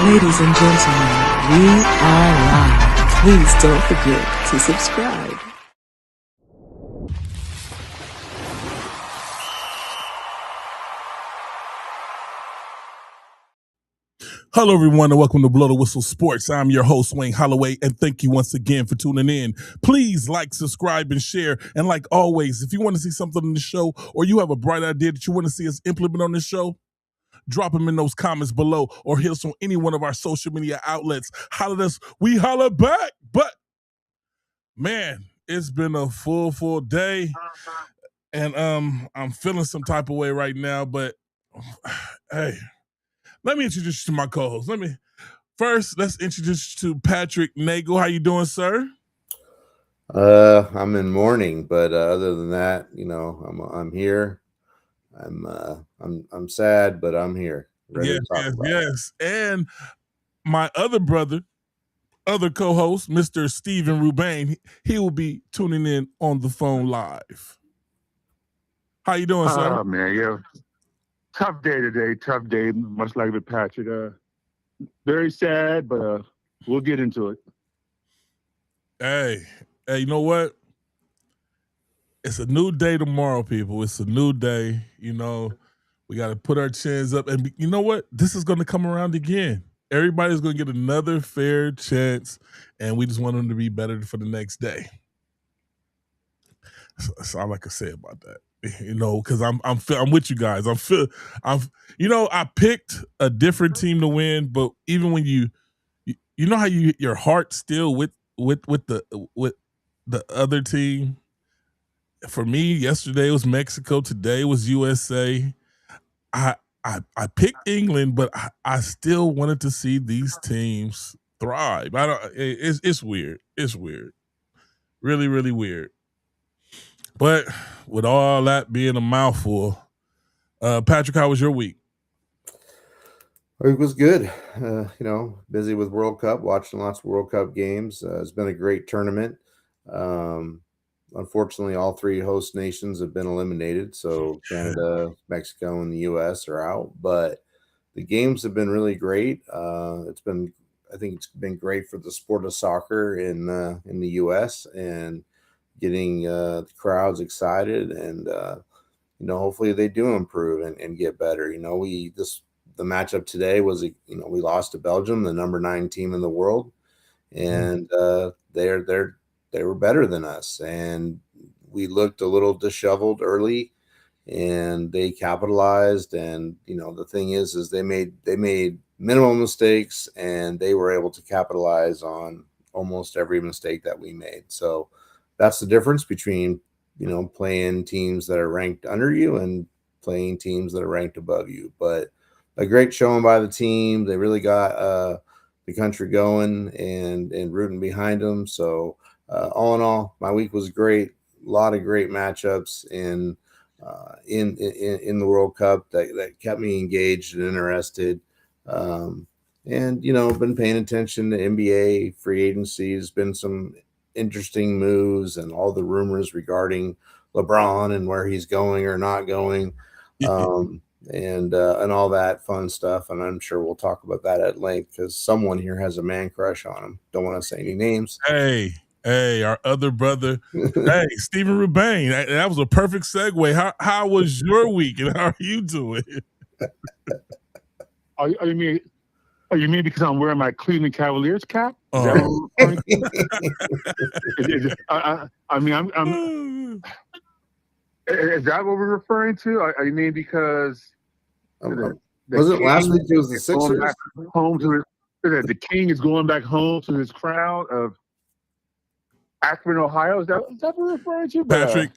Ladies and gentlemen, we are live. Please don't forget to subscribe. Hello, everyone, and welcome to Blow the Whistle Sports. I'm your host, Wayne Holloway, and thank you once again for tuning in. Please like, subscribe, and share. And like always, if you want to see something on the show or you have a bright idea that you want to see us implement on the show, drop them in those comments below or hit us on any one of our social media outlets. Holler at us, we holler back. But, man, it's been a full day, and I'm feeling some type of way right now, but hey, let me introduce you to my co-host. Let's introduce you to Patrick Nagle. How you doing, sir? I'm in mourning, but other than that, I'm here. I'm sad, but I'm here. Ready to talk about it. And my other co-host, Mr. Steven Rubain, he will be tuning in on the phone live. How you doing, sir? Oh man, yeah. Tough day today. Tough day, much like with Patrick. Very sad, but we'll get into it. Hey, you know what? It's a new day tomorrow, people. It's a new day. We got to put our chins up. And you know what? This is going to come around again. Everybody's going to get another fair chance, and we just want them to be better for the next day. That's all I can say about that. Because I'm with you guys. I picked a different team to win, but even when you know how your heart still with the other team. For me, yesterday was Mexico. Today was USA. I picked England, but I still wanted to see these teams thrive. It's weird. It's weird. Really, really weird. But with all that being a mouthful, Patrick, how was your week? It was good. Busy with World Cup, watching lots of World Cup games. It's been a great tournament. Unfortunately, all three host nations have been eliminated. So Canada, Mexico, and the U.S. are out. But the games have been really great. I think it's been great for the sport of soccer in the U.S. and getting the crowds excited. And hopefully they do improve and get better. The matchup today was we lost to Belgium, the number 9 team in the world, and they were better than us, and we looked a little disheveled early, and they capitalized. And the thing is they made minimal mistakes, and they were able to capitalize on almost every mistake that we made. So that's the difference between playing teams that are ranked under you and playing teams that are ranked above you. But a great showing by the team. They really got the country going and rooting behind them. So all in all, my week was great. A lot of great matchups in the World Cup that kept me engaged and interested. And been paying attention to NBA free agency. There's been some interesting moves and all the rumors regarding LeBron and where he's going or not going. And all that fun stuff. And I'm sure we'll talk about that at length because someone here has a man crush on him. Don't want to say any names. Hey, our other brother. Hey, Steven Rubain. That was a perfect segue. How was your week and how are you doing? You mean because I'm wearing my Cleveland Cavaliers cap? Is that what we're referring to? You mean because was it last week? It was the Sixers. The King is going back home to his crown of Akron, Ohio. Is that what we're referring to? Patrick,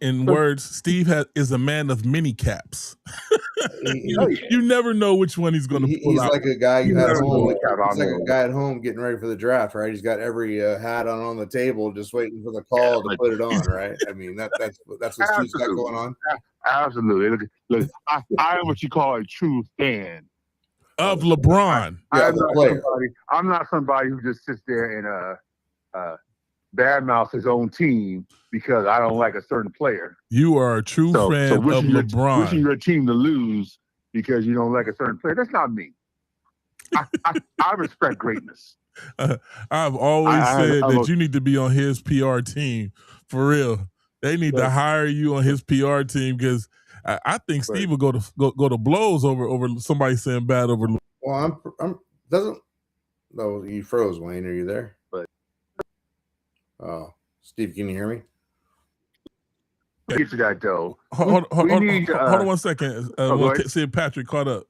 in words, Steve is a man of many caps. You never know which one he's going to pull out. Like a guy at home. He's like a guy at home getting ready for the draft, right? He's got every hat on the table, just waiting for the call to put it on, right? I mean, that's what Steve's got going on. Absolutely. Look, I am what you call a true fan of LeBron. I'm not somebody who just sits there and badmouth his own team because I don't like a certain player. You are a true fan of LeBron. Wishing your team to lose because you don't like a certain player. That's not me. I respect greatness. I've always said that you need to be on his PR team for real. They need to hire you on his PR team because I think Steve will go to blows over somebody saying bad over. Well, no, you froze, Wayne. Are you there? Oh, Steve, can you hear me? Get to that though. Hold on 1 second. See if Patrick caught up.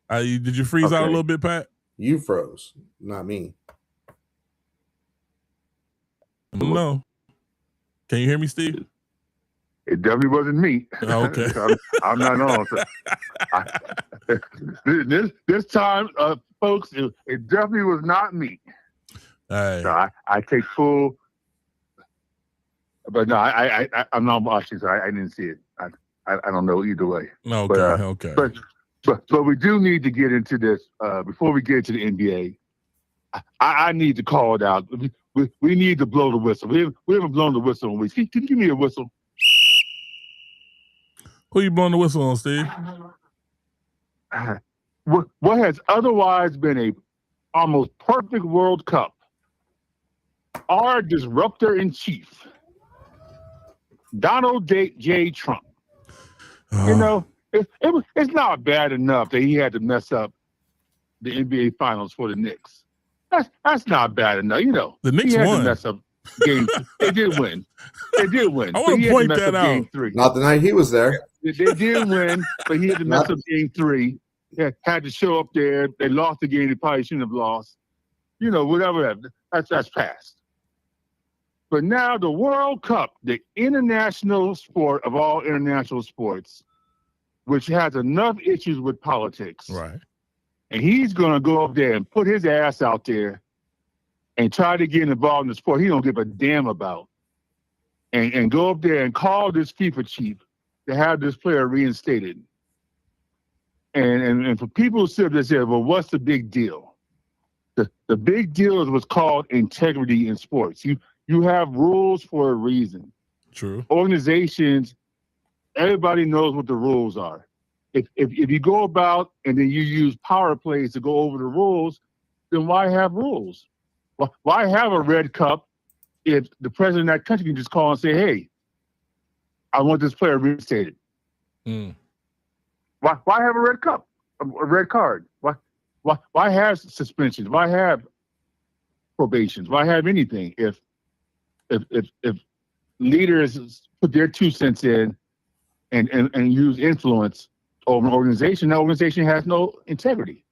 Did you freeze out a little bit, Pat? You froze, not me. No. Can you hear me, Steve? It definitely wasn't me. Okay. I'm not on. So this time, folks, it definitely was not me. Right. So I take full. But no, I'm not watching, so I didn't see it. I don't know either way. Okay. But we do need to get into this before we get into the NBA. I need to call it out. We need to blow the whistle. We haven't blown the whistle in weeks. Can you give me a whistle? Who you blowing the whistle on, Steve? What has otherwise been a almost perfect World Cup? Our disruptor in chief, Donald J. Trump. You know, it's not bad enough that he had to mess up the NBA Finals for the Knicks. That's not bad enough. You know, the Knicks won. To mess up game. They did win. They did win. I want to point that out. Game 3. Not the night he was there. They did win, but he had to mess up game 3. He had to show up there. They lost the game they probably shouldn't have lost. You know, whatever. That's past. But now the World Cup, the international sport of all international sports, which has enough issues with politics. Right. And he's going to go up there and put his ass out there and try to get involved in the sport he don't give a damn about. And go up there and call this FIFA chief to have this player reinstated. And for people who sit up there and say, well, what's the big deal? The big deal is what's called integrity in sports. You have rules for a reason. True. Organizations, everybody knows what the rules are. If you go about and then you use power plays to go over the rules, then why have rules? Why have a red cup if the president of that country can just call and say, hey, I want this player reinstated? Why have a red cup, a red card? Why have suspensions? Why have probations? Why have anything if leaders put their 2 cents in and use influence over an organization, that organization has no integrity.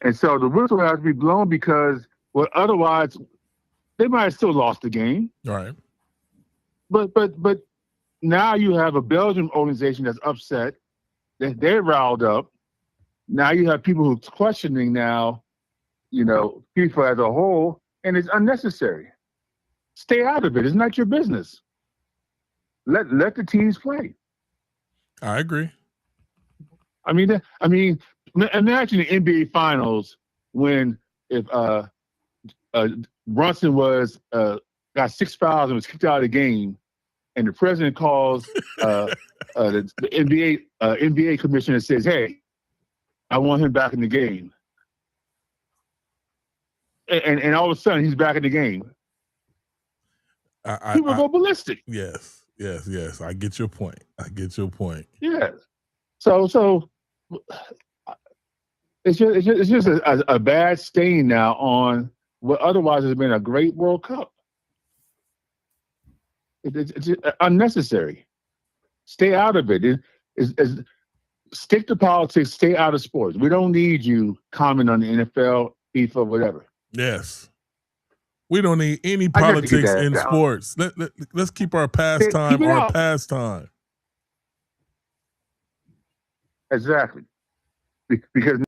And so the whistle has to be blown because otherwise they might have still lost the game. Right. But now you have a Belgian organization that's upset, that they're riled up. Now you have people who's questioning now, you know, FIFA as a whole, and it's unnecessary. Stay out of it. It's not your business. Let the teams play. I agree. I mean, imagine the NBA Finals when if Brunson got 6 fouls and was kicked out of the game, and the president calls the NBA commissioner and says, "Hey, I want him back in the game," and all of a sudden he's back in the game. People go ballistic. Yes. I get your point. Yeah. So it's just a bad stain now on what otherwise has been a great World Cup. It's unnecessary. Stay out of it. Stick to politics. Stay out of sports. We don't need you comment on the NFL, FIFA, whatever. Yes. We don't need any politics in sports. Let's keep our pastime pastime. Exactly. Because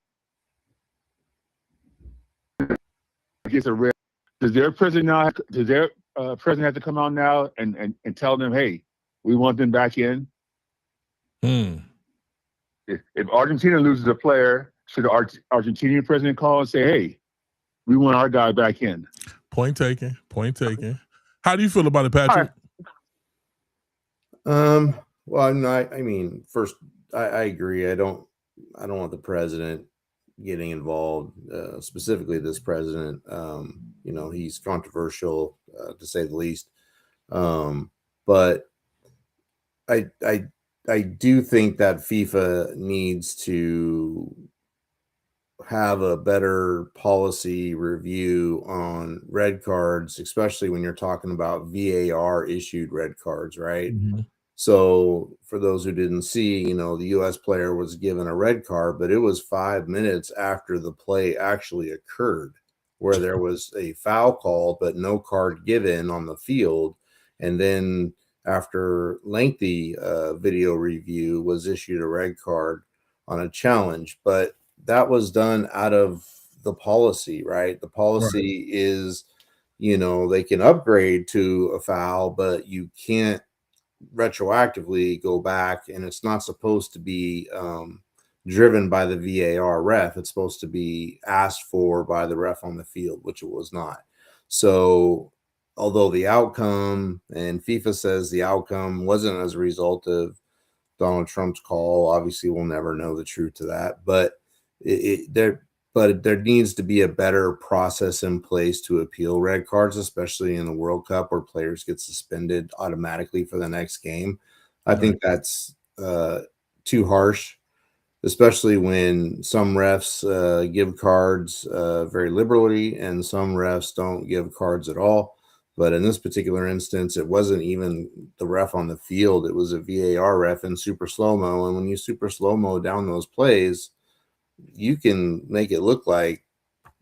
does their president have to come out now and tell them, hey, we want them back in? If Argentina loses a player, should the Argentinian president call and say, hey, we want our guy back in? Point taken. How do you feel about it, Patrick? Well, I mean, first, I agree. I don't want the president getting involved, specifically this president. He's controversial, to say the least. But I do think that FIFA needs to have a better policy review on red cards, especially when you're talking about VAR issued red cards, right? Mm-hmm. So for those who didn't see, the U.S. player was given a red card, but it was 5 minutes after the play actually occurred, where there was a foul call, but no card given on the field. And then after lengthy video review was issued a red card on a challenge. But that was done out of the policy, right? The policy is, they can upgrade to a foul, but you can't retroactively go back, and it's not supposed to be driven by the VAR ref. It's supposed to be asked for by the ref on the field, which it was not. So although the outcome, and FIFA says the outcome wasn't as a result of Donald Trump's call, obviously we'll never know the truth to that, but there needs to be a better process in place to appeal red cards, especially in the World Cup where players get suspended automatically for the next game. I think that's too harsh, especially when some refs give cards very liberally and some refs don't give cards at all. But in this particular instance, it wasn't even the ref on the field. It was a VAR ref in super slow-mo. And when you super slow-mo down those plays, you can make it look like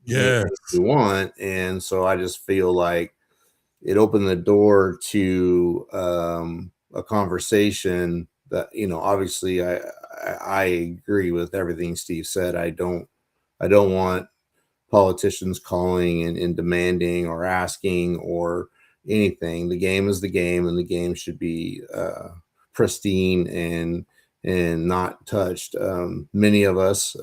you want. And so I just feel like it opened the door to a conversation that, obviously I agree with everything Steve said. I don't want politicians calling and demanding or asking or anything. The game is the game, and the game should be pristine and not touched. Many of us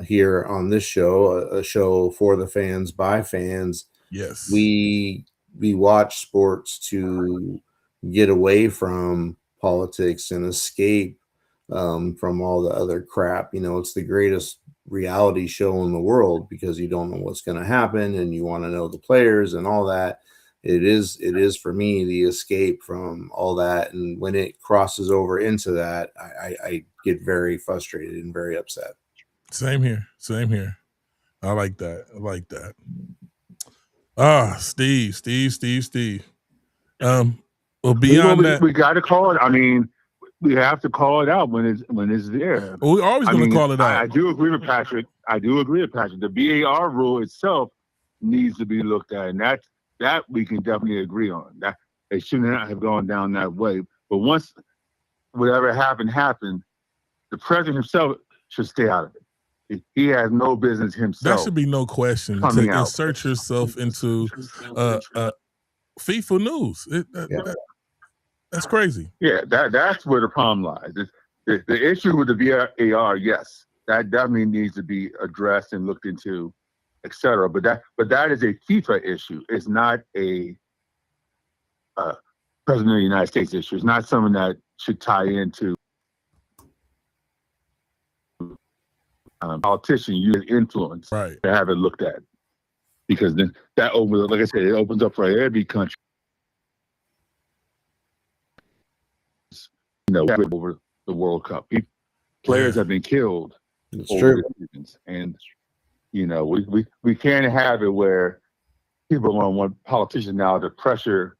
here on this show, a show for the fans by fans, yes, we watch sports to get away from politics and escape from all the other crap. It's the greatest reality show in the world because you don't know what's going to happen and you want to know the players and all that. It is for me the escape from all that, and when it crosses over into that, I get very frustrated and very upset. Same here. I like that. Steve. Well, beyond that, we got to call it. I mean, we have to call it out when it's there. Well, we're always going to call it out. I do agree with Patrick. The VAR rule itself needs to be looked at, and that we can definitely agree on. That they shouldn't have gone down that way. But once whatever happened, the president himself should stay out of it. He has no business himself. That should be no question to insert yourself into FIFA news. That's crazy. Yeah, that's where the problem lies. The issue with the VAR, yes, that definitely needs to be addressed and looked into, etc. But that is a FIFA issue. It's not a President of the United States issue. It's not something that should tie into politician using influence to have it looked at, because then that opens, like I said, it opens up for every country. Over the World Cup, players have been killed. It's true, and we can't have it where people want politicians now to pressure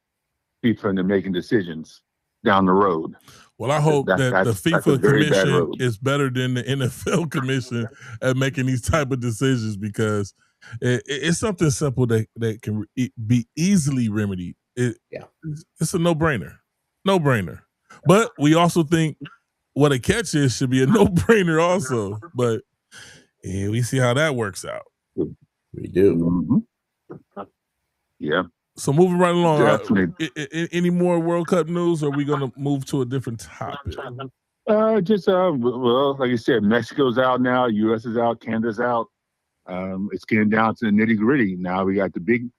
FIFA into making decisions down the road. Well, I hope that the FIFA commission is better than the NFL commission at making these type of decisions, because it's something simple that can be easily remedied. It's a no-brainer. But we also think what a catch is should be a no-brainer also. But we see how that works out. We do. Mm-hmm. Yeah. So moving right along, any more World Cup news, or are we going to move to a different topic? Well, like you said, Mexico's out now, U.S. is out, Canada's out. It's getting down to the nitty-gritty. Now we got the big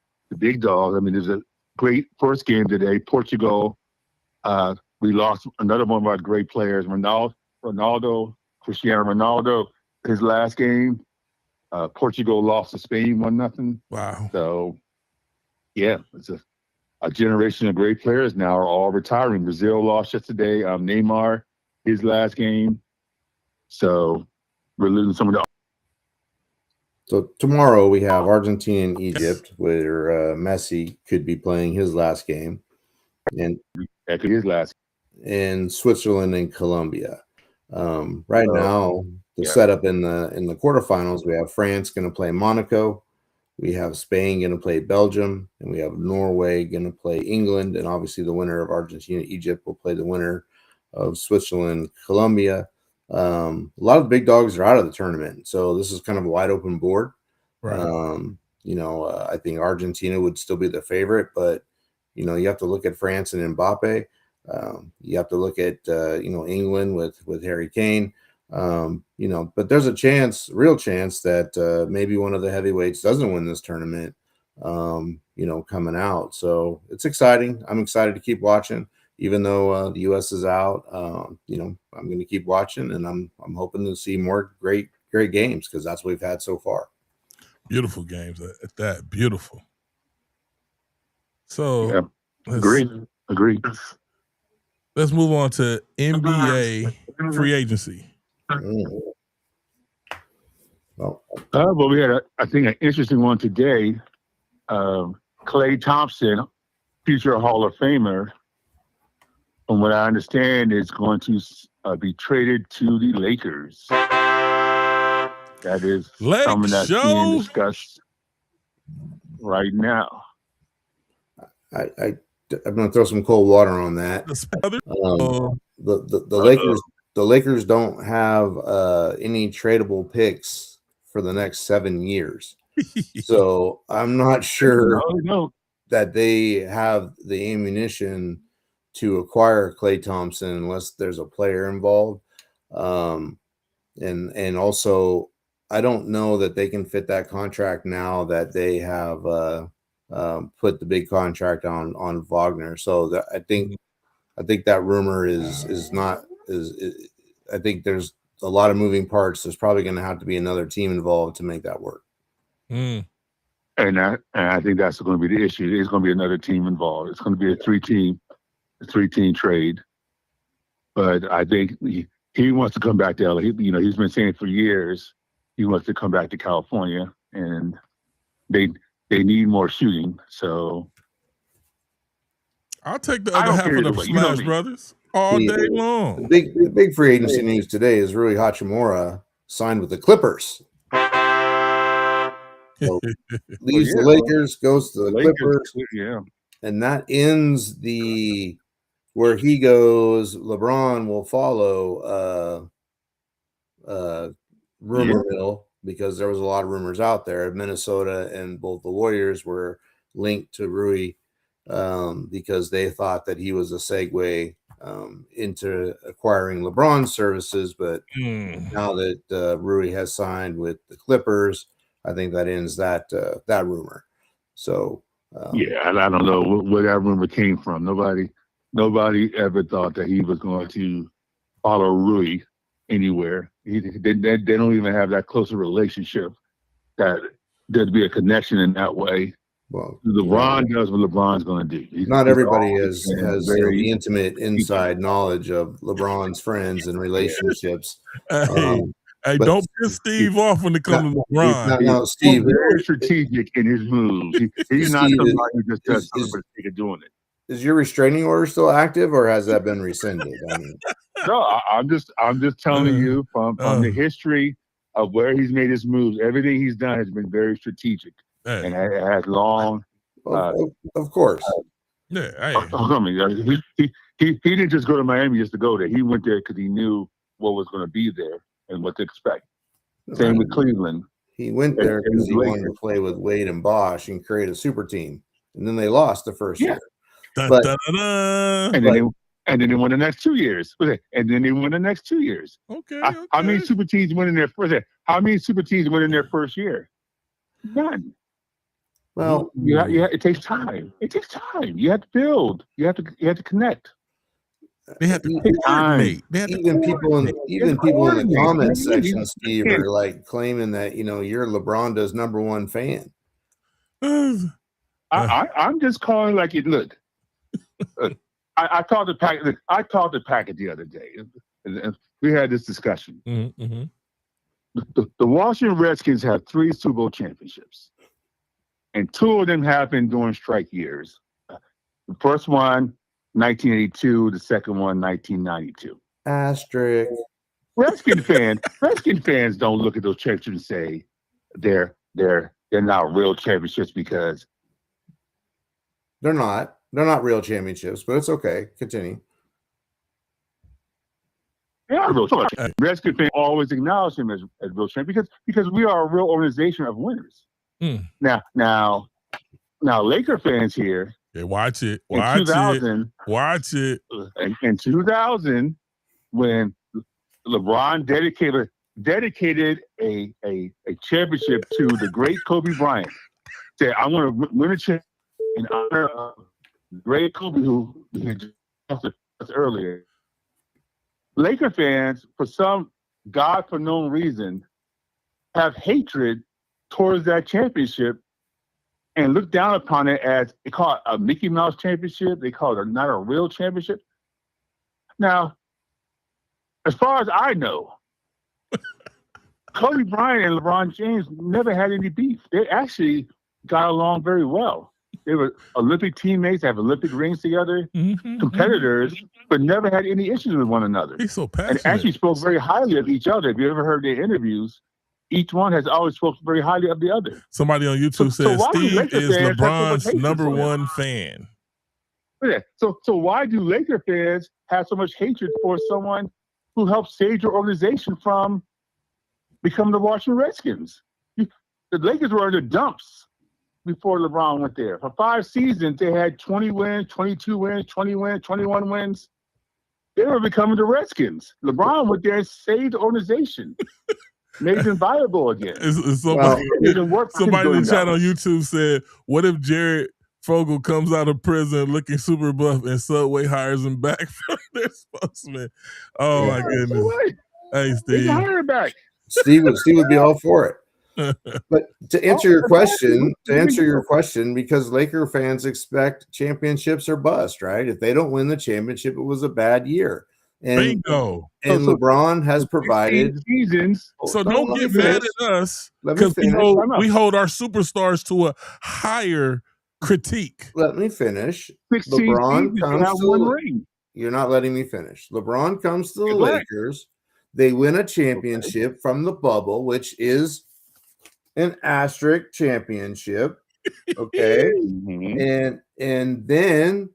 dogs. I mean, there's a great first game today, Portugal. We lost another one of our great players, Cristiano Ronaldo. his last game. Portugal lost to Spain 1-0. Wow. So, yeah, it's a generation of great players now are all retiring. Brazil lost yesterday. Neymar, his last game. So we're losing some of the. So tomorrow we have Argentina and Egypt, where Messi could be playing his last game, and His last. in Switzerland and Colombia. Right now, the setup in the quarterfinals, we have France going to play Monaco, we have Spain going to play Belgium, and we have Norway going to play England, and obviously the winner of Argentina Egypt will play the winner of Switzerland Colombia. A lot of the big dogs are out of the tournament, so this is kind of a wide open board. Right. I think Argentina would still be the favorite, but you have to look at France and Mbappe. You have to look at England with Harry Kane. But there's a real chance that maybe one of the heavyweights doesn't win this tournament. Coming out, so it's exciting. I'm excited to keep watching, even though the U.S. is out. I'm going to keep watching, and I'm hoping to see more great games because that's what we've had so far. Beautiful games at that. Beautiful. So, yeah. Agree. Let's move on to NBA free agency. Well, we had, I think, an interesting one today. Klay Thompson, future Hall of Famer, from what I understand, is going to be traded to the Lakers. That is something that's being discussed right now. I'm going to throw some cold water on that. The Lakers don't have any tradable picks for the next 7 years, so I'm not sure that they have the ammunition to acquire Klay Thompson unless there's a player involved, and also I don't know that they can fit that contract now that they have put the big contract on Wagner. So I think that rumor is not. I think there's a lot of moving parts. There's probably going to have to be another team involved to make that work. And I think that's going to be the issue. There's going to be another team involved. It's going to be a three-team trade. But I think he wants to come back to LA. He's been saying for years he wants to come back to California, and they need more shooting. So I'll take the other half of the Smash Brothers all day long. The big free agency news today is Rui Hachimura signed with the Clippers. So leaves the Lakers, goes to the Clippers, and that ends where he goes. LeBron will follow rumor mill, because there was a lot of rumors out there. Minnesota and both the Warriors were linked to Rui because they thought that he was a segue into acquiring LeBron's services. But now that Rui has signed with the Clippers, I think that ends that rumor. So and I don't know where that rumor came from. Nobody ever thought that he was going to follow Rui anywhere. They don't even have that close a relationship that there'd be a connection in that way. Well, LeBron does what LeBron's going to do. Not everybody has very intimate inside knowledge of LeBron's friends and relationships. Hey, don't piss Steve off when it comes to LeBron. No, Steve, he's very strategic in his moves. He's not somebody who just does something for the sake of doing it. Is your restraining order still active, or has that been rescinded? No, I'm just telling you from the history of where he's made his moves. Everything he's done has been very strategic, and it has long. Of course. He didn't just go to Miami just to go there. He went there because he knew what was going to be there and what to expect. Same with Cleveland. He went there because he wanted to play with Wade and Bosch and create a super team, and then they lost the first year. And then they won the next 2 years. And then they won the next 2 years. Okay. How many super teams win in their first year? How many super teams win in their first year? None. Well, it takes time. It takes time. You have to build. You have to connect. They had to coordinate. They had to even people in the comment section, Steve, Yeah. are like claiming that you're LeBron's number one fan. I'm just calling like it. Look, I talked to Packard. I talked to Packard the other day, and we had this discussion. Mm-hmm. The Washington Redskins have 3 Super Bowl championships, and 2 of them happened during strike years. The first one, 1982. The second one, 1992. Asterisk. Redskin fans don't look at those championships and say they're not real championships because they're not real championships, but it's okay. Continue. they are real championships. Redskin fans always acknowledge them as real champions because we are a real organization of winners. Now, Laker fans here. Yeah, watch it. In 2000, Watch it. In 2000, when LeBron dedicated a championship to the great Kobe Bryant, said, "I want to win a championship in honor of the great Kobe who just earlier." Laker fans, for some God-for-known reason, have hatred towards that championship and look down upon it as they call it a Mickey Mouse championship. They call it not a real championship. Now, as far as I know, Kobe Bryant and LeBron James never had any beef. They actually got along very well. They were Olympic teammates, have Olympic rings together, competitors, but never had any issues with one another. He's so passionate. And actually spoke very highly of each other. If you ever heard their interviews, each one has always spoken very highly of the other. Somebody on YouTube says Steve is LeBron's number one fan. Yeah. So why do Laker fans have so much hatred for someone who helped save your organization from becoming the Washington Redskins? The Lakers were in the dumps before LeBron went there. For 5 seasons, they had 20 wins, 22 wins, 20 wins, 21 wins. They were becoming the Redskins. LeBron went there and saved the organization. Made them viable again. Somebody in the chat on YouTube said, what if Jared Fogle comes out of prison looking super buff and Subway hires him back from their spokesman? Oh, my goodness. Hey, Steve. Hire him back. Steve would be all for it. But to answer your question, because Laker fans expect championships or bust, right? If they don't win the championship, it was a bad year. And, bingo. And LeBron has provided seasons. So don't get mad at us because we hold our superstars to a higher critique. Let me finish. LeBron comes to You're not letting me finish. LeBron comes to the Lakers. They win a championship from the bubble, which is an asterisk championship. Okay. And then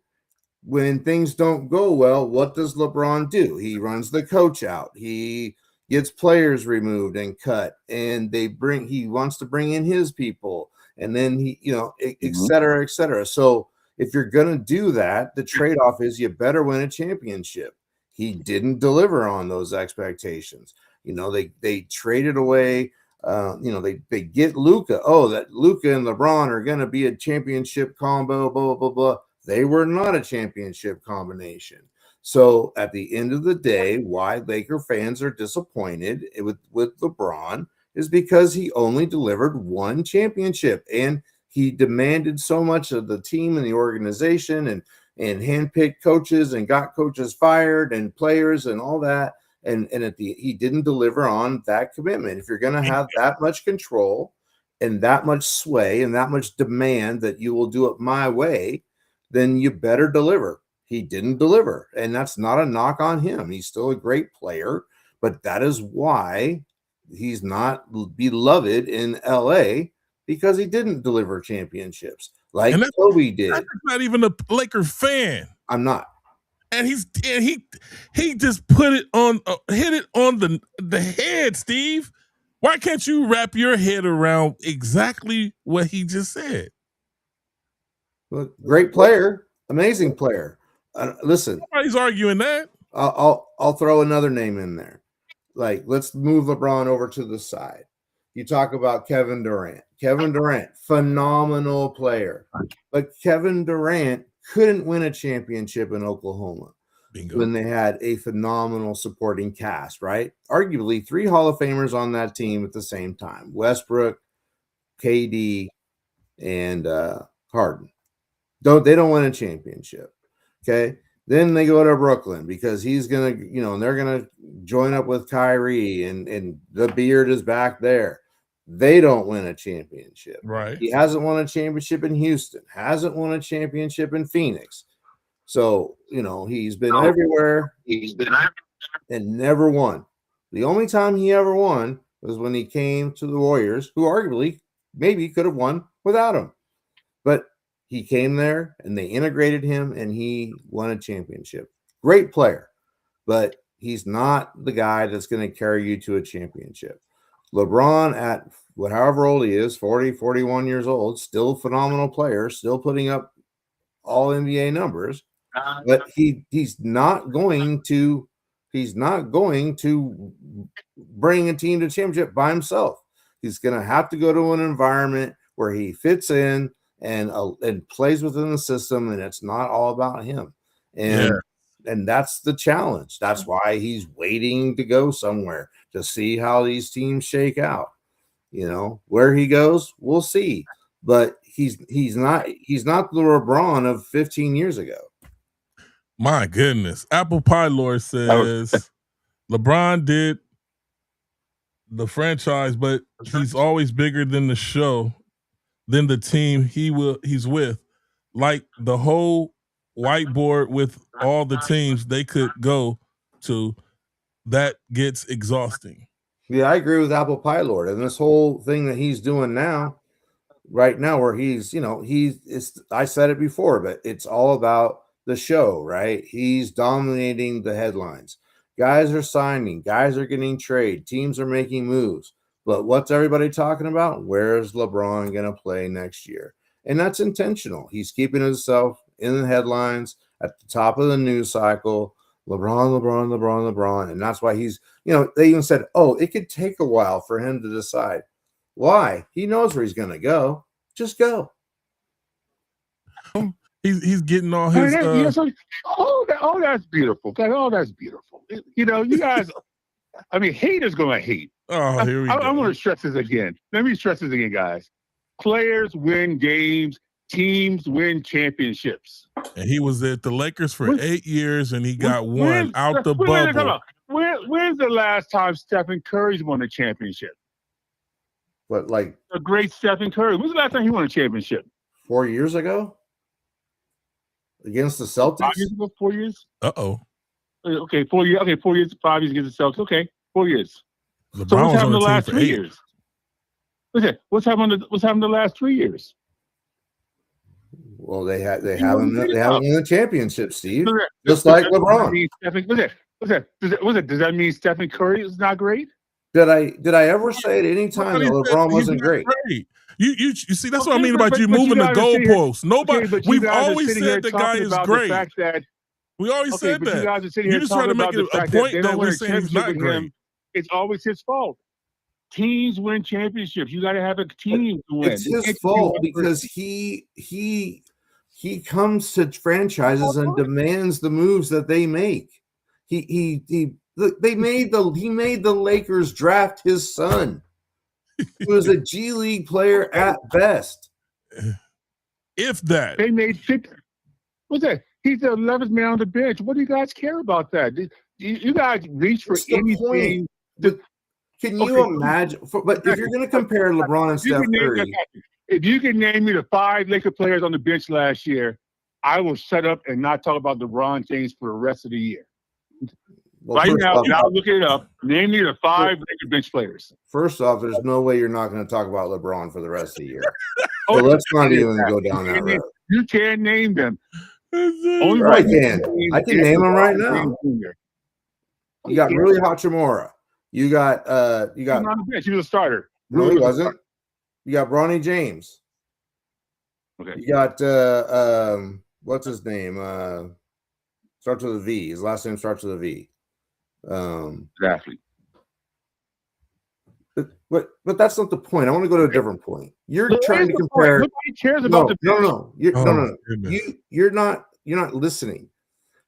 when things don't go well, what does LeBron do? He runs the coach out. He gets players removed and cut, and he wants to bring in his people, and then et cetera, et cetera. So if you're going to do that, the trade-off is you better win a championship. He didn't deliver on those expectations. They traded away, they get Luka. Oh, that Luka and LeBron are going to be a championship combo, blah, blah, blah, blah. They were not a championship combination. So at the end of the day, why Laker fans are disappointed with LeBron is because he only delivered one championship, and he demanded so much of the team and the organization and handpicked coaches and got coaches fired and players and all that. And he didn't deliver on that commitment. If you're going to have that much control and that much sway and that much demand that you will do it my way, then you better deliver. He didn't deliver, and that's not a knock on him. He's still a great player, but that is why he's not beloved in LA, because he didn't deliver championships like Kobe did. I'm not even a Laker fan. I'm not. And he just put it on, hit it on the head, Steve. Why can't you wrap your head around exactly what he just said? Look, great player, amazing player. Listen, nobody's arguing that. I'll throw another name in there. Like, let's move LeBron over to the side. You talk about Kevin Durant. Kevin Durant, phenomenal player, but Kevin Durant couldn't win a championship in Oklahoma. Bingo. when they had a phenomenal supporting cast, right? Arguably 3 Hall of Famers on that team at the same time: Westbrook, KD, and Harden. They don't win a championship. Okay. Then they go to Brooklyn because he's gonna, and they're gonna join up with Kyrie, and the beard is back there. They don't win a championship. Right. He hasn't won a championship in Houston, hasn't won a championship in Phoenix. So, he's been everywhere. And never won. The only time he ever won was when he came to the Warriors, who arguably maybe could have won without him. But he came there and they integrated him and he won a championship. Great player, but he's not the guy that's going to carry you to a championship. LeBron, at however old he is, 40, 41 years old, still a phenomenal player, still putting up all NBA numbers, but he's not going to bring a team to championship by himself. He's going to have to go to an environment where he fits in and plays within the system, and it's not all about him. And that's the challenge. That's why he's waiting to go somewhere to see how these teams shake out. Where he goes, we'll see. But he's not the LeBron of 15 years ago. My goodness. Apple Pie Lord says LeBron did the franchise, but he's always bigger than the show, than the team he's with. Like the whole whiteboard with all the teams they could go to, that gets exhausting. Yeah, I agree with Apple Pie Lord. And this whole thing that he's doing right now, where I said it before, but it's all about the show, right? He's dominating the headlines. Guys are signing, guys are getting trade, teams are making moves. But what's everybody talking about? Where's LeBron going to play next year? And that's intentional. He's keeping himself in the headlines at the top of the news cycle. LeBron. And that's why he's, they even said, it could take a while for him to decide. Why? He knows where he's going to go. Just go. He's getting all his. That's beautiful. That's beautiful. You guys. I mean, haters gonna hate. Oh, here we go. I want to stress this again. Let me stress this again, guys. Players win games. Teams win championships. And he was at the Lakers for 8 years, and he got one out the bubble. When's the last time Stephen Curry's won a championship? What, like a great Stephen Curry? When's the last time he won a championship? 4 years ago? Against the Celtics? 5 years ago? 4 years? Uh-oh. Okay, 4 years. Okay, 4 years. 5 years against the Celtics. Okay, 4 years. LeBron So what's happened was the on last the team 3 for 8 years? Okay, what's happened the last 3 years? Well, they haven't won the championship, Steve. Just like LeBron. Does that mean Stephen Curry is not great? Did I ever say at any time that LeBron wasn't great? You see, that's what I mean about you moving the goalposts. Nobody, we've always said the guy is great. We always said that. You just try to make it a point that we're saying he's not great. It's always his fault. Teams win championships. You got to have a team to win. It's his fault because he comes to franchises and demands the moves that they make. He made the Lakers draft his son. He was a G League player at best. If that. They made 6. What's that? He's the 11th man on the bench. What do you guys care about that? You guys reach for anything. Can you imagine? But if you're going to compare LeBron and Steph Curry. If you can name me the 5 Laker players on the bench last year, I will shut up and not talk about LeBron James for the rest of the year. Well, right now, look it up. Name me the 5 Laker bench players. First off, there's no way you're not going to talk about LeBron for the rest of the year. So let's not even go down that road. You can't name them. Only I can. I can name them right now. You got Rui Hachimura. You got. He's on the bench. He was a starter. No, he wasn't. You got Bronny James. Okay. You got what's his name? Starts with a V. His last name starts with a V. Exactly. But that's not the point. I want to go to a different point. You're trying to compare. Nobody cares about no. You're not listening.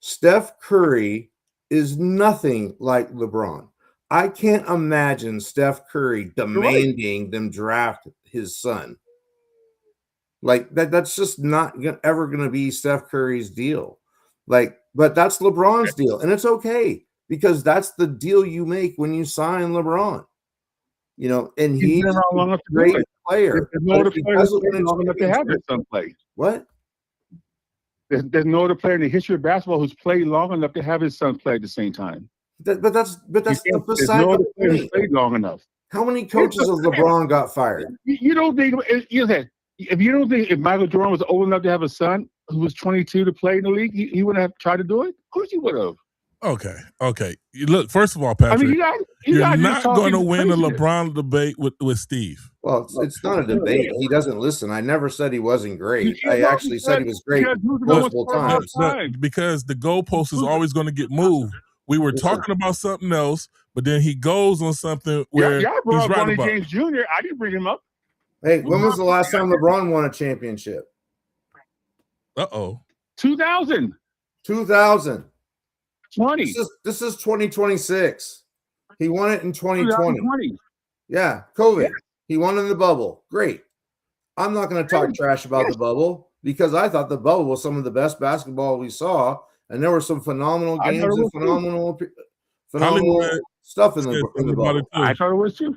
Steph Curry is nothing like LeBron. I can't imagine Steph Curry demanding them draft his son. Like that's just not ever going to be Steph Curry's deal. Like, but that's LeBron's deal, and it's okay because that's the deal you make when you sign LeBron. You know, and he's been around long enough to great do it. player. There's no other player that's long enough to have his son play. What? There's no other player in the history of basketball who's played long enough to have his son play at the same time. But that's beside no the player who's point. played long enough. How many coaches of LeBron got fired? You don't think if you don't think if Michael Jordan was old enough to have a son who was 22 to play in the league, he wouldn't have tried to do it? Of course he would have. Okay. Look, first of all, Patrick, I mean, you're not going to win a LeBron debate with Steve. Well, it's not a debate. He doesn't listen. I never said he wasn't great. I actually said he was great multiple times. Because the goalpost is always going to get moved. We were talking about something else, but then he goes on something where I brought he's right Ronnie about. James Jr. I didn't bring him up. Hey, when was the last time LeBron won a championship? 2000. 2000. 20. This is 2026. He won it in 2020. 2020. Yeah, COVID. Yeah. He won in the bubble. Great. I'm not going to talk trash about the bubble because I thought the bubble was some of the best basketball we saw, and there were some phenomenal games and phenomenal stuff in the bubble. I thought it was too.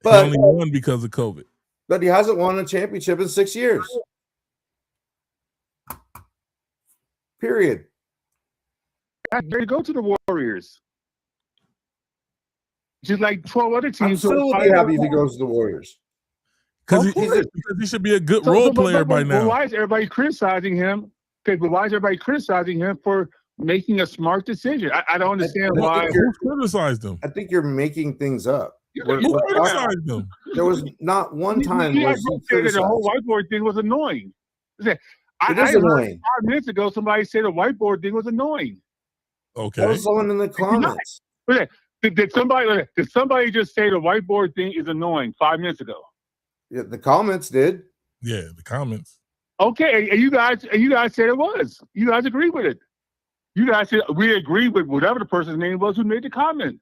But he only won because of COVID. But he hasn't won a championship in 6 years. Period. They go to the Warriors. Just like 12 other teams. I'm still be happy if he goes to the Warriors. Because he should be a good role player by now. Why is everybody criticizing him? But why is everybody criticizing him for making a smart decision? I don't understand why. Who criticized him? I think you're making things up. Who criticized him? There was not one time where the whole whiteboard thing was annoying. It is annoying. 5 minutes ago, somebody said the whiteboard thing was annoying. Okay. That was someone in the comments. Did somebody just say the whiteboard thing is annoying 5 minutes ago? Yeah, the comments did. Yeah, the comments. Okay, and you guys said it was. You guys agree with it. You guys said we agree with whatever the person's name was who made the comment.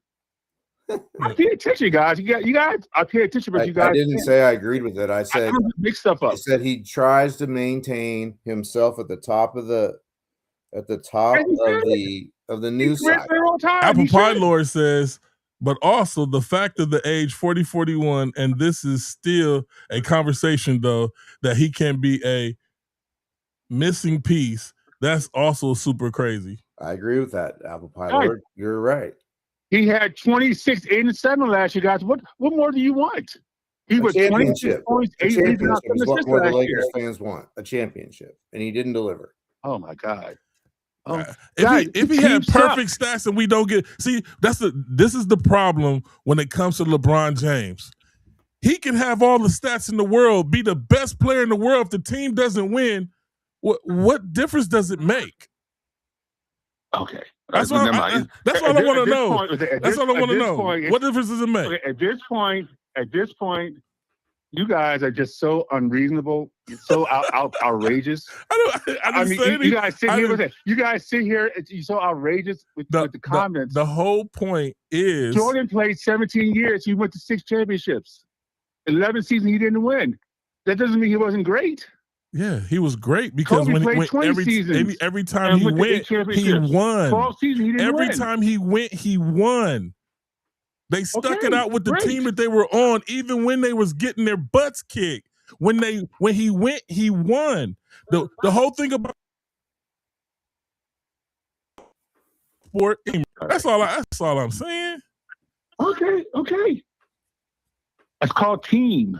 I pay attention, guys. You guys. I pay attention, but you guys. I didn't say I agreed with it. I said mix stuff up. I said he tries to maintain himself at the top of the news side. Apple Pie Lord says, but also the fact of the age 40, 41, and this is still a conversation though that he can be a missing piece. That's also super crazy. I agree with that, Apple Pie Lord. You're right. He had 26, 8, and 7 last year, guys. What more do you want? He was 26 points, 8 rebounds, is what more the Lakers fans want. A championship. And he didn't deliver. Oh my God. If he had perfect stats and we don't get this is the problem when it comes to LeBron James. He can have all the stats in the world, be the best player in the world. If the team doesn't win, what difference does it make? Okay. That's all I want to know. That's all I want to know. What difference does it make? Okay, at this point, you guys are just so unreasonable, so outrageous. You guys sit here. You're so outrageous with the comments. The whole point is Jordan played 17 years. He went to 6 championships. 11 seasons he didn't win. That doesn't mean he wasn't great. Yeah, he was great because Kobe when every time he went, he won. 12 seasons, he didn't win. Time he went, he won. They stuck it out with the team that they were on, even when they was getting their butts kicked. When he went, he won. The whole thing about sport. That's all I'm saying. Okay. It's called team.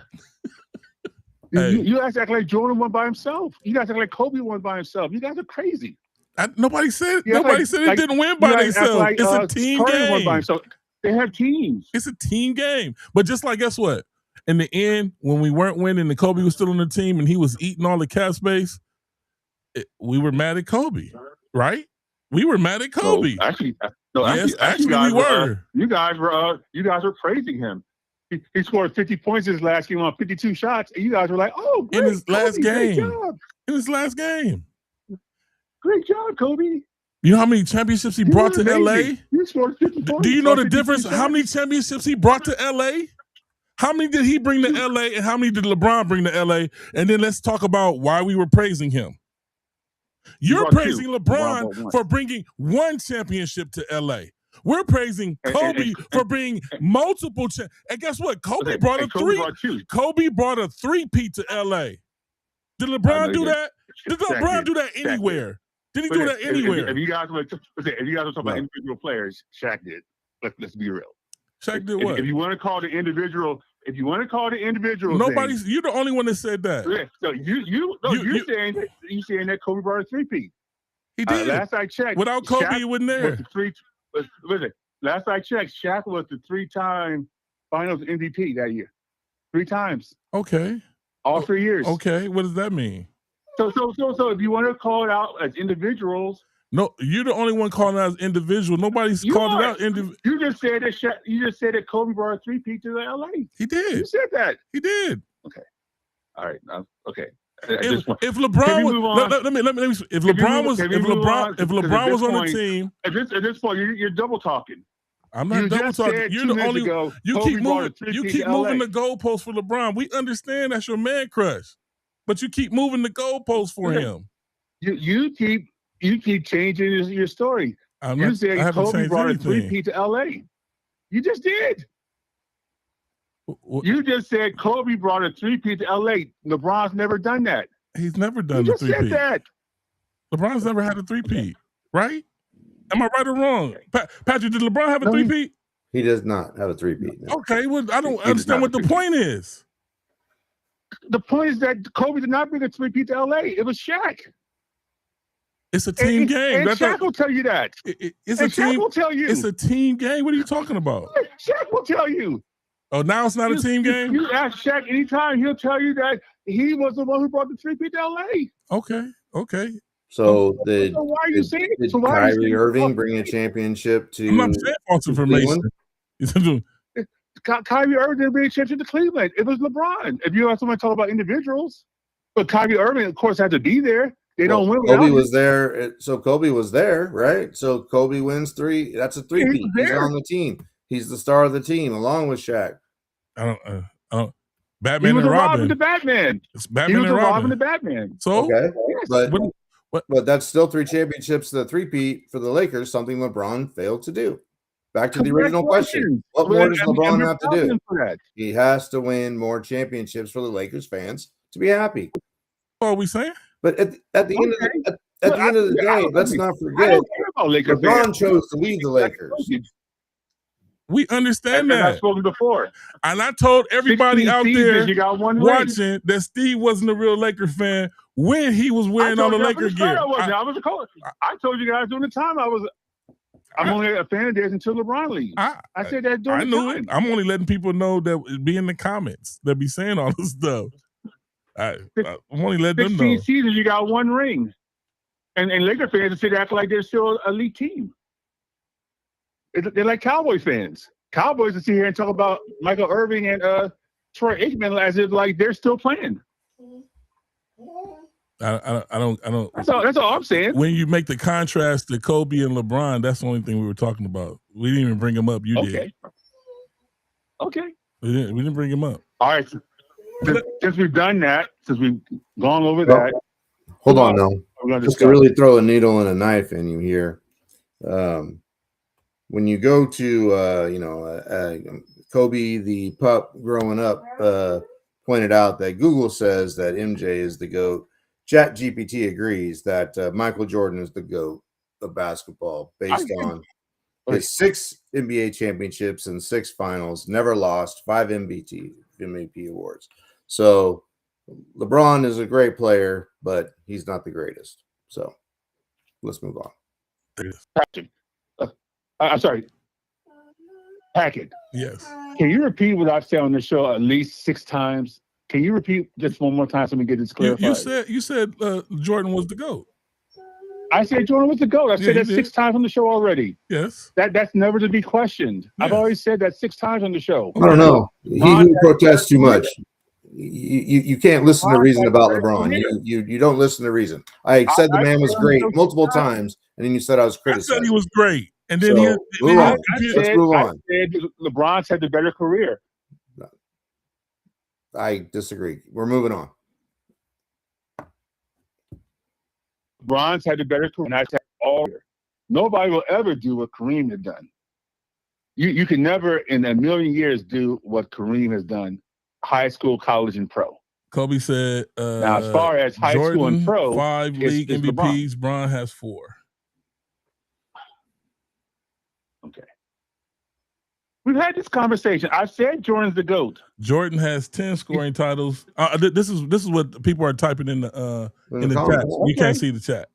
Hey. You guys act like Jordan won by himself. You guys act like Kobe won by himself. You guys are crazy. Nobody said it didn't win by themselves. It's a team game. Won by himself. They have teams. It's a team game. But just like, guess what? In the end, when we weren't winning and Kobe was still on the team and he was eating all the cap space, we were mad at Kobe, right? We were mad at Kobe. Actually, we were. You guys were praising him. He scored 50 points his last game on 52 shots, and you guys were like, "Oh, great, in his last Kobe, game." In his last game. Great job, Kobe. You know how many championships he brought to LA? You scored 50 points. Do you know the difference? shots. How many championships he brought to LA? How many did he bring to LA and how many did LeBron bring to LA? And then let's talk about why we were praising him. You're praising LeBron for bringing one championship to LA. We're praising Kobe for bringing multiple. And guess what? Kobe brought a Kobe brought a three-peat to LA. Did LeBron do that? Did LeBron do that anywhere? Did he do that anywhere? If you guys want to talk about individual players, Shaq did. Let's be real. Shaq did what? If you want to call the individual, nobody's. You're the only one that said that. Yeah, so you're saying that Kobe brought a three-peat. He did. Last I checked, without Kobe, he wasn't there. Listen, last I checked, Shaq was the 3-time Finals MVP that year. 3 times. Okay. All 3 years. Okay. What does that mean? So if you want to call it out as individuals. No, you're the only one calling it out as individual. Nobody's called it out individual. You just said that Kobe brought a three-peat to LA. He did. You said that. He did. Okay. All right. Okay. If LeBron was, let me if LeBron was on the team. At this point, you're double talking. I'm not double talking. You're the only. You keep moving the goalposts for LeBron. We understand that's your man crush, but you keep moving the goalposts for him. You keep changing your story. You said Kobe brought a three-peat to LA. You just did. You just said Kobe brought a three-peat to LA. LeBron's never done that. He's never done a three-peat. You just said that. LeBron's never had a three-peat, right? Am I right or wrong? Patrick, did LeBron have a three-peat? He does not have a three-peat. No. Okay, well, I don't understand what the point is. The point is that Kobe did not bring a three-peat to LA. It was Shaq. It's a team game. And Shaq will tell you that. Shaq will tell you. It's a team game. What are you talking about? Shaq will tell you. Oh, now it's not a team game? You ask Shaq anytime, he'll tell you that he was the one who brought the three-peat to LA. Okay. So did Kyrie Irving bring a championship to? I'm not saying false information. Kyrie Irving didn't bring a championship to Cleveland. It was LeBron. If you have someone talk about individuals, but Kyrie Irving, of course, had to be there. They don't win. Kobe was there. So Kobe was there, right? So Kobe wins 3. That's a three-peat. He's on the team. He's the star of the team, along with Shaq. I don't. Batman and Robin. The Batman. It's Batman and Robin. The Batman. So, okay, but that's still 3 championships to the three-peat for the Lakers. Something LeBron failed to do. Back to the original question: what more does LeBron have to do? He has to win more championships for the Lakers fans to be happy. What are we saying? But at the end of the day, let's not forget LeBron chose to leave the Lakers. We understand that. I've spoken before. And I told everybody out there watching that Steve wasn't a real Laker fan when he was wearing all the Laker gear. I was a coach. I told you guys during the time I'm only a fan of theirs until LeBron leaves. I said that during the time. I knew it. I'm only letting people know that be in the comments that be saying all this stuff. I'm only letting them know. 16 seasons, you got 1 ring. And Laker fans sit act like they're still an elite team. They're like Cowboy fans. Cowboys will sit here and talk about Michael Irving and Troy Aikman as if like they're still playing. I don't. That's all I'm saying. When you make the contrast to Kobe and LeBron, that's the only thing we were talking about. We didn't even bring him up. You did. Okay. We didn't bring him up. All right. Since we've done that, since we've gone over that. Hold on now. Just to really throw a needle and a knife in you here. When you go to, Kobe, the pup growing up, pointed out that Google says that MJ is the GOAT. ChatGPT agrees that Michael Jordan is the GOAT of basketball based on his 6 NBA championships and 6 finals, never lost, 5 MVP awards. So LeBron is a great player, but he's not the greatest. So let's move on. Patrick. I'm sorry. Patrick. Yes. Can you repeat what I've said on the show at least 6 times? Can you repeat just one more time so we get this clarified? You said Jordan was the GOAT. I said Jordan was the GOAT. I said that 6 times on the show already. Yes. That's never to be questioned. Yes. I've always said that 6 times on the show. I don't know. He protests too much. You can't listen to reason about LeBron. You don't listen to reason. I said the man was great multiple times, and then you said I was I criticizing. said he was great, and then So, move on. Let's move on. I said LeBron's had the better career. I disagree. We're moving on. LeBron's had the better career, and I said all year. Nobody will ever do what Kareem has done. You can never in a million years do what Kareem has done, high school, college, and pro. Kobe said, now, as far as high Jordan, school and pro, 5 league it's MVPs, Bron has 4. Okay. We've had this conversation. I said Jordan's the GOAT. Jordan has 10 scoring titles. This is what people are typing in the chat. You can't see the chat.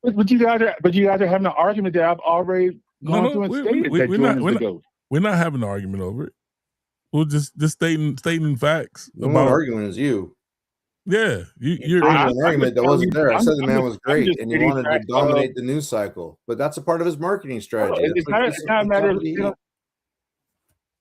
But you guys are having an argument that I've already gone through and stated that Jordan's the GOAT. We're not having an argument over it. We're just stating facts. The one argument is you. Yeah, you're an argument that wasn't there. I said the man was great, and you wanted to dominate the news cycle, but that's a part of his marketing strategy. It's not a matter of,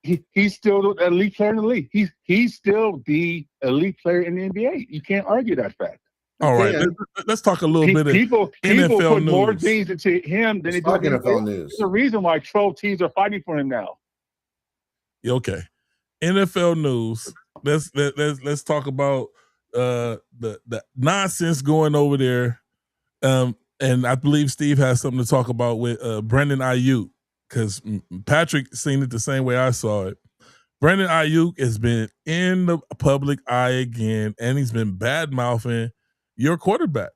he's still the elite player in the league. He's still the elite player in the NBA. You can't argue that fact. All right, let's talk a little bit of people NFL put news. More things into him than they do NFL news. There's a reason why troll teams are fighting for him now. Okay, NFL news. Let's talk about the nonsense going over there. And I believe Steve has something to talk about with Brandon Ayuk, because Patrick seen it the same way I saw it. Brandon Ayuk has been in the public eye again, and he's been bad mouthing your quarterback.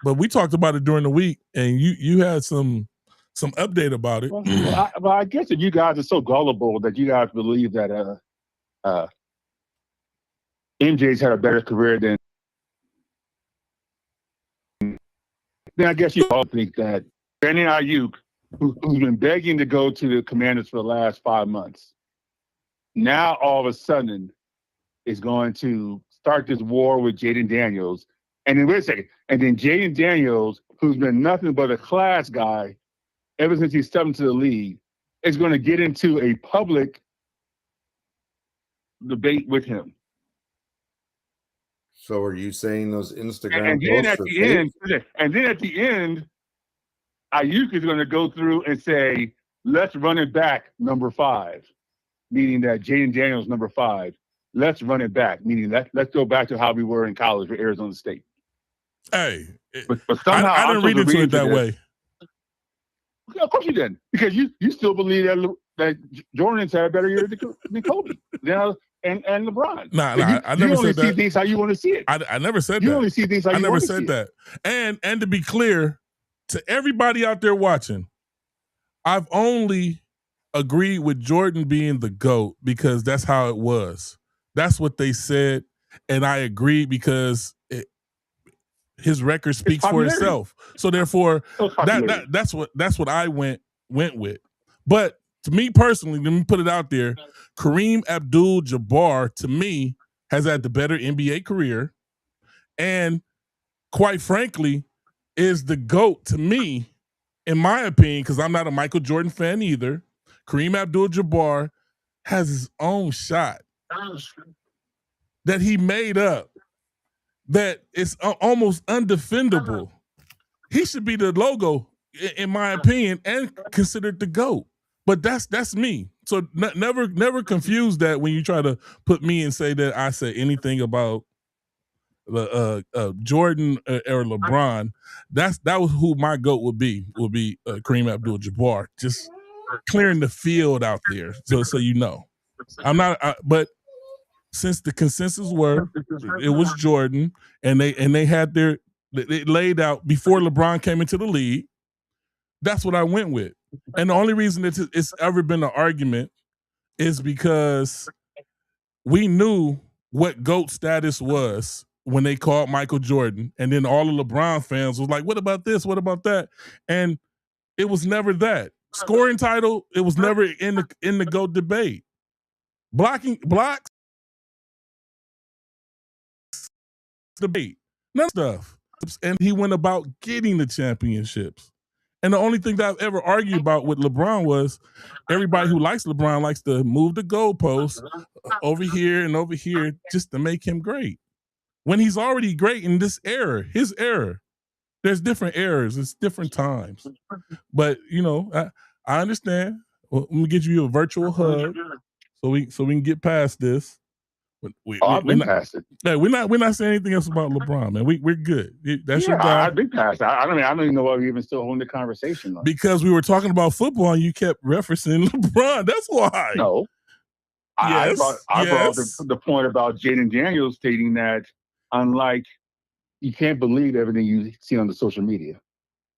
But we talked about it during the week, and you had some update about it. Well, I guess that you guys are so gullible that you guys believe that MJ's had a better career than. Then I guess you all think that Brandon Ayuk, who's been begging to go to the Commanders for the last 5 months, now all of a sudden is going to start this war with Jaden Daniels. And then wait a second. And then Jaden Daniels, who's been nothing but a class guy ever since he stepped into the league, is going to get into a public debate with him. So are you saying those Instagram and then posts at the end, and then at the end, Ayuk is going to go through and say, let's run it back, number 5, meaning that Jaden Daniels, number 5. Let's run it back, meaning let's go back to how we were in college with Arizona State. Hey, but somehow I didn't read into it that way. Of course you didn't, because you still believe that Jordan's had a better year than Kobe and LeBron. Nah, I never said that. You only see things how you want to see it. I never said that. You only see things how you want to see it. I never said that. And to be clear, to everybody out there watching, I've only agreed with Jordan being the GOAT because that's how it was. That's what they said, and I agreed because his record speaks for itself. So therefore, that's what I went with. But to me personally, let me put it out there: Kareem Abdul-Jabbar, to me, has had the better NBA career, and quite frankly, is the GOAT to me, in my opinion, because I'm not a Michael Jordan fan either. Kareem Abdul-Jabbar has his own shot that he made up that is almost undefendable. He should be the logo, in my opinion, and considered the GOAT. But that's me. So never confuse that when you try to put me and say that I said anything about Jordan or LeBron. That was who my GOAT would be Kareem Abdul-Jabbar. Just clearing the field out there, so you know. I'm not, but since the consensus were it was Jordan, and they had they laid out before LeBron came into the league. That's what I went with. And the only reason it's ever been an argument is because we knew what GOAT status was when they called Michael Jordan, and then all the LeBron fans was like, what about this? What about that? And it was never that. Scoring title, it was never in the GOAT debate. Blocks debate. None of stuff. And he went about getting the championships. And the only thing that I've ever argued about with LeBron was everybody who likes LeBron likes to move the goalposts over here and over here just to make him great. When he's already great in this era, his era. There's different eras. It's different times. But, you know, I understand. Well, let me get you a virtual hug so we can get past this. I've been past it. Yeah, we're not saying anything else about LeBron, man. We're good. That's your guy. I've been past it. I don't even know why we're even still holding the conversation. Because we were talking about football and you kept referencing LeBron. That's why. No. I brought the point about Jaden Daniels stating that unlike you can't believe everything you see on the social media.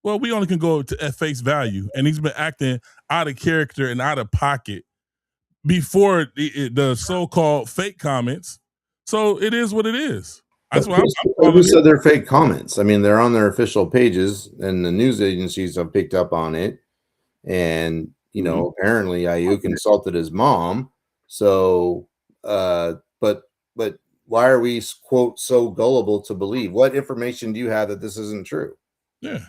Well, we only can go at face value, and he's been acting out of character and out of pocket before the so-called fake comments. So it is what it is. That's why who said they're fake comments? I mean, they're on their official pages, and the news agencies have picked up on it. And you know, apparently, Ayuk insulted his mom. So, but why are we, quote, so gullible to believe? What information do you have that this isn't true? Yeah.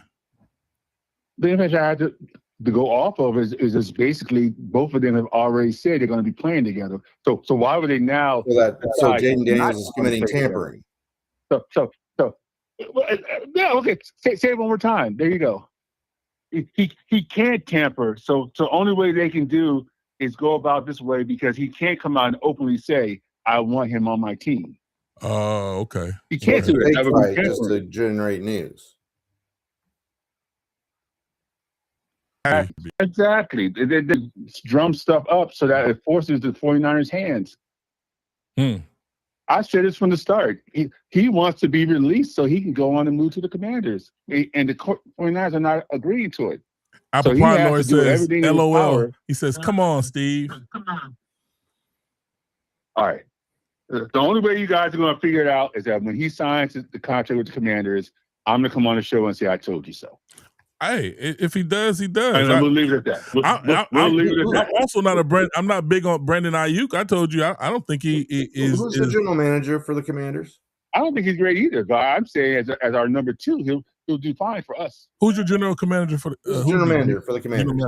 The information I had to go off of is just basically both of them have already said they're going to be playing together. So why would they now? So Jaden Daniels is committing tampering. Yeah, okay. Say it one more time. There you go. He can't tamper. So only way they can do is go about this way because he can't come out and openly say, I want him on my team. Oh, okay. He can't do it. Just to generate news. Exactly. They drum stuff up so that it forces the 49ers' hands. I said this from the start. He wants to be released so he can go on and move to the Commanders. And the 49ers are not agreeing to it. Apple Pie Lord says, LOL. He says, come on, Steve. All right. The only way you guys are going to figure it out is that when he signs the contract with the Commanders, I'm going to come on the show and say, I told you so. Hey, if he does, he does. And we'll leave it at that. We'll leave it at that. I'm also I'm not big on Brandon Ayuk. I told you, I don't think he is. Who's the general manager for the Commanders? I don't think he's great either, but I'm saying as our number 2, he'll do fine for us. Who's your general manager for the general manager for the Commanders?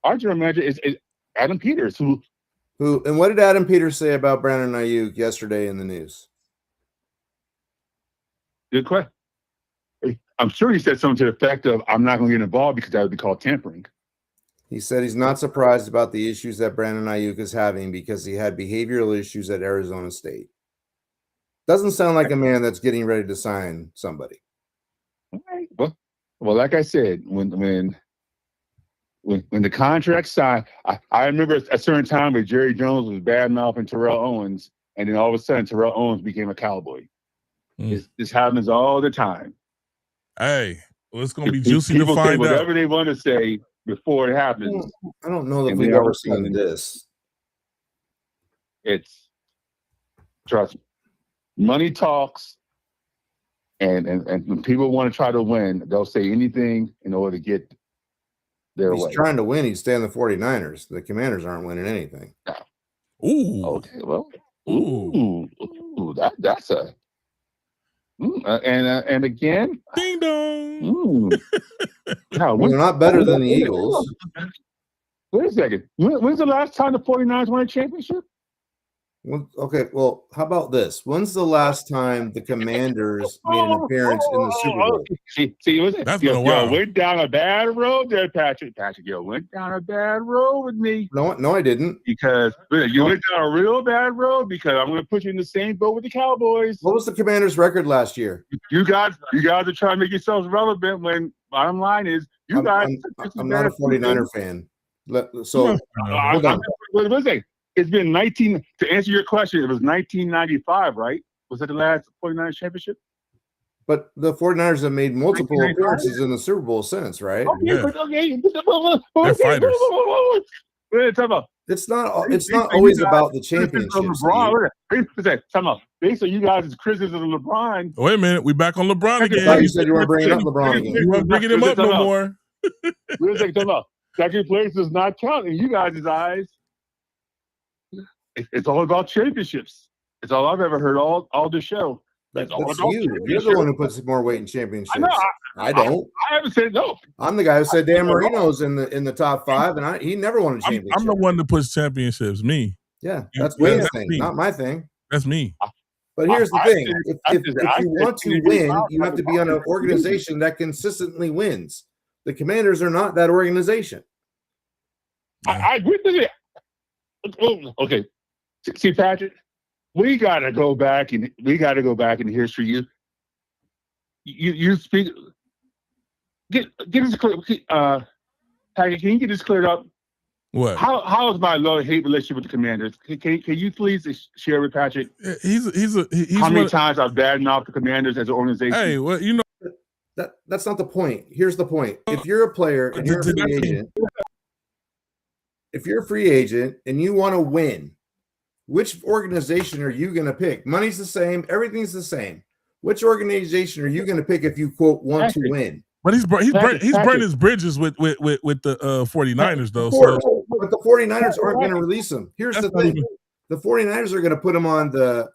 Our general manager is Adam Peters, who and what did Adam Peters say about Brandon Ayuk yesterday in the news? Good question. I'm sure he said something to the effect of, I'm not going to get involved because that would be called tampering. He said he's not surprised about the issues that Brandon Ayuk is having because he had behavioral issues at Arizona State. Doesn't sound like a man that's getting ready to sign somebody. All right. Well, like I said, when the contract signed, I remember a certain time where Jerry Jones was bad-mouthing Terrell Owens, and then all of a sudden Terrell Owens became a Cowboy. This happens all the time. Hey, well, it's going to be juicy to find out. People say whatever they want to say before it happens. I don't know that we've ever seen this. Trust me, money talks, and when people want to try to win, they'll say anything in order to get their way. He's trying to win. He's staying the 49ers. The Commanders aren't winning anything. Ooh. Okay, well. Ooh, that's a... and again, ding dong. They're not better than the Eagles. Wait a second. When's the last time the 49ers won a championship? Okay, well, how about this? When's the last time the Commanders made an appearance in the Super Bowl? See, that's been a while. Went down a bad road there, Patrick. You went down a bad road with me. No, I didn't. Because you went down a real bad road because I'm going to put you in the same boat with the Cowboys. What was the Commanders' record last year? You guys are trying to make yourselves relevant when bottom line is I'm not a 49er fan. So hold on. Wait a second. It's been to answer your question, it was 1995, right? Was that the last 49ers championship? But the 49ers have made multiple appearances in the Super Bowl since, right? Okay, yeah. Okay. They're fighters. It's not always about the championship. Based on you guys' criticism of LeBron. Wait a minute, we back on LeBron again. I thought you said you weren't bringing up LeBron again. You weren't bringing him up no more. Second place does not count in you guys' eyes. It's all about championships. It's all I've ever heard all the show. That's all That's about you. You're the one who puts more weight in championships. I know. I don't. I haven't said no. I'm the guy who said Dan Marino's in the top 5, and he never won a championship. I'm the one that puts championships. Me. Yeah, that's Wayne's thing, not my thing. That's me. But here's the thing: if you want to win, you have to be on an organization that consistently wins. The Commanders are not that organization. I agree with it. Okay, see, Patrick, we got to go back in history. You speak. Get this clear. Patrick, can you get this cleared up? What? How is my love-hate relationship with the Commanders? Can you please share with Patrick? He's how many times I've badmouthed the Commanders as an organization? Hey, well, that's not the point. Here's the point: if you're a player and you're a free agent, and you want to win, which organization are you going to pick? Money's the same, everything's the same. Which organization are you going to pick if you quote want to win? But he's burning his bridges with the 49ers though. So. But the 49ers aren't going to release him. Here's the thing: the 49ers are going to put him on the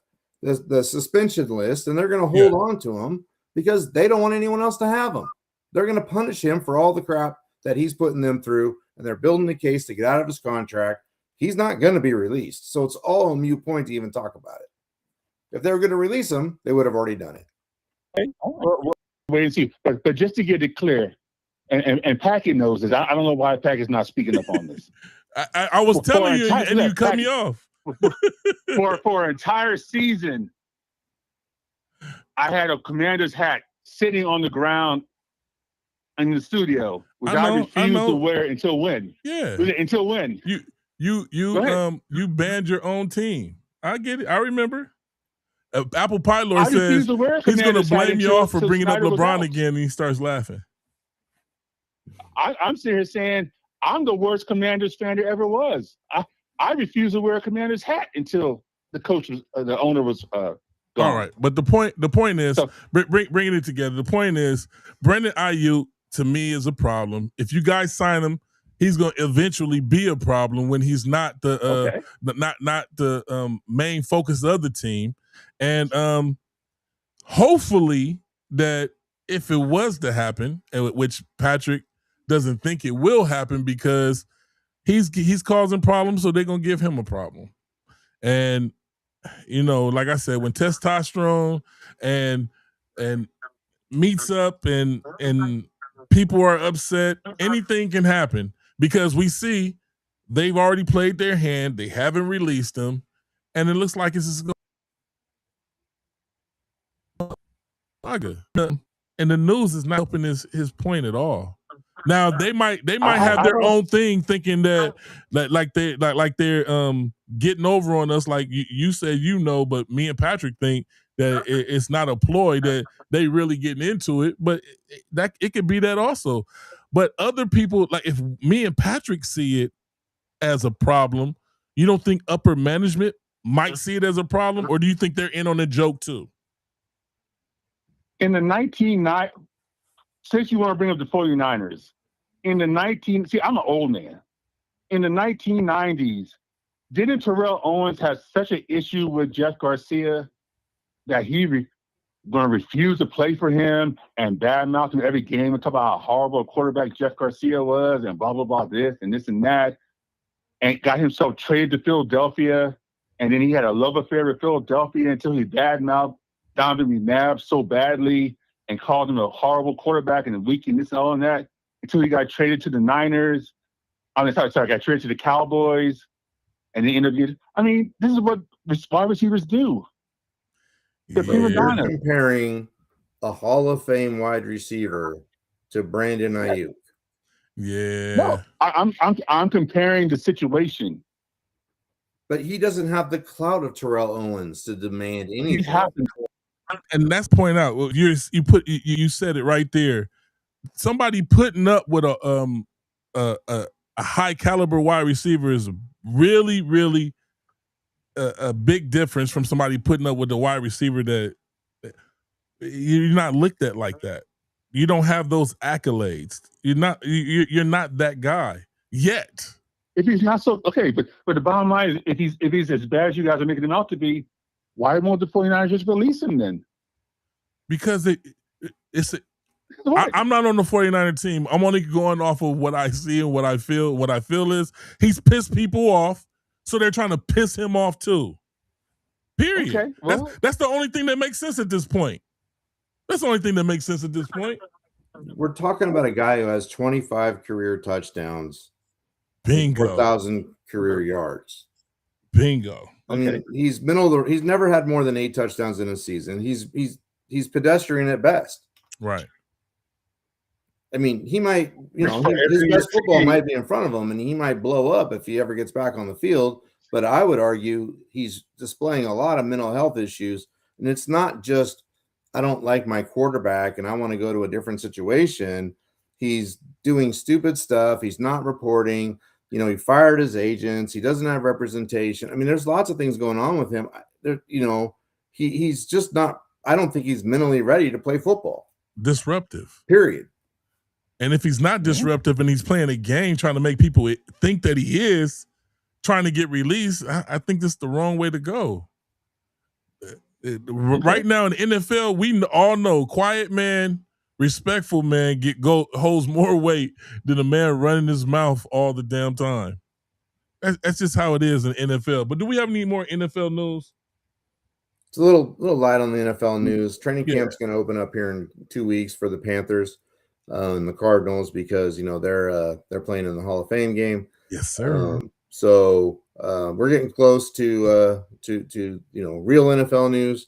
suspension list, and they're going to hold on to him because they don't want anyone else to have him. They're going to punish him for all the crap that he's putting them through, and they're building a case to get out of his contract. He's not going to be released, so it's all a moot point to even talk about it. If they were going to release him, they would have already done it. Wait and see. But just to get it clear, and Packett knows this. I don't know why Packett's not speaking up on this. I was telling you, and you cut me off. For an entire season, I had a Commander's hat sitting on the ground in the studio, which I refused to wear until when? Yeah. Until when? You banned your own team. I get it. I remember. Apple Pie Lord says he's going to blame y'all for bringing up LeBron again, and he starts laughing. I'm sitting here saying I'm the worst Commanders fan there ever was. I refuse to wear a Commanders hat until the coach was, the owner was gone. All right, but the point is, bringing it together. The point is, Brandon Ayuk to me is a problem. If you guys sign him, he's going to eventually be a problem when he's not the main focus of the team. And hopefully that if it was to happen, which Patrick doesn't think it will happen because he's causing problems, so they're gonna give him a problem. And like I said, when testosterone and meets up and people are upset, anything can happen because we see they've already played their hand, they haven't released them, and it looks like it's just and the news is not helping his point at all. Now they might have their own thing, thinking that they're getting over on us, like you said, but me and Patrick think that it's not a ploy, that they really getting into it, but that it could be that also. But other people, like if me and Patrick see it as a problem, you don't think upper management might see it as a problem, or do you think they're in on the joke too? In the 1990s, since you want to bring up the 49ers, I'm an old man. In the 1990s, didn't Terrell Owens have such an issue with Jeff Garcia that he going to refuse to play for him and badmouth him every game and talk about how horrible a quarterback Jeff Garcia was and blah, blah, blah, this and that, and got himself traded to Philadelphia, and then he had a love affair with Philadelphia until he badmouthed Donovan McNabb so badly and called him a horrible quarterback and a weak and this and all of that until he got traded to the Niners. Got traded to the Cowboys and they interviewed. I mean, this is what wide receivers do. You're comparing a Hall of Fame wide receiver to Brandon Ayuk. Yeah. No, I'm comparing the situation. But he doesn't have the clout of Terrell Owens to demand anything. And that's point out. You said it right there. Somebody putting up with a high caliber wide receiver is really, really a big difference from somebody putting up with a wide receiver that you're not looked at like that. You don't have those accolades. You're not that guy yet. If he's not so okay, but the bottom line is if he's as bad as you guys are making him out to be, why won't the 49ers just release him then? because I'm not on the 49er team. I'm only going off of what I see and what I feel. What I feel is he's pissed people off, so they're trying to piss him off too. Period. Okay, well, that's the only thing that makes sense at this point. That's the only thing that makes sense at this point. We're talking about a guy who has 25 career touchdowns, Bingo, 4,000 career yards. Bingo. I mean, he's never had more than 8 touchdowns in a season. He's pedestrian at best. Right. I mean, he might, his best football might be in front of him, and he might blow up if he ever gets back on the field. But I would argue he's displaying a lot of mental health issues, and it's not just I don't like my quarterback and I want to go to a different situation. He's doing stupid stuff. He's not reporting. He fired his agents. He doesn't have representation. I mean, there's lots of things going on with him. He's just not. I don't think he's mentally ready to play football. Disruptive. Period. And if he's not disruptive and he's playing a game trying to make people think that he is trying to get released, I think this is the wrong way to go. Right now in the NFL, we all know quiet man, respectful man holds more weight than a man running his mouth all the damn time. That's just how it is in the NFL. But do we have any more NFL news? It's a little light on the NFL news. Training camp's going to open up here in 2 weeks for the Panthers and the Cardinals because they're playing in the Hall of Fame game. Yes, sir. So we're getting close to real NFL news,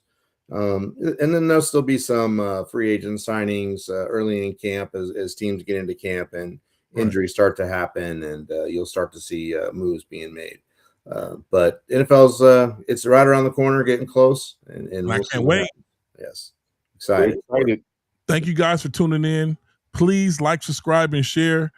and then there'll still be some free agent signings early in camp as teams get into camp and injuries start to happen, and you'll start to see moves being made. But NFL's it's right around the corner, getting close, and I can't wait. Yes, excited. Thank you guys for tuning in. Please like, subscribe, and share.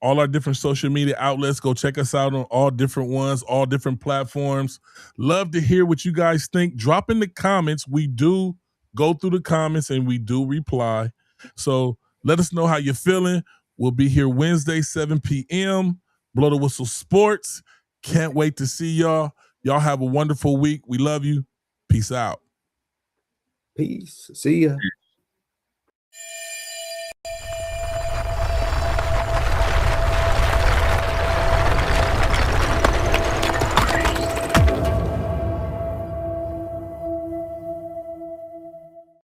All our different social media outlets. Go check us out on all different ones, all different platforms. Love to hear what you guys think. Drop in the comments. We do go through the comments and we do reply. So let us know how you're feeling. We'll be here Wednesday, 7 p.m. Blow the Whistle Sports. Can't wait to see y'all. Y'all have a wonderful week. We love you. Peace out. Peace. See ya.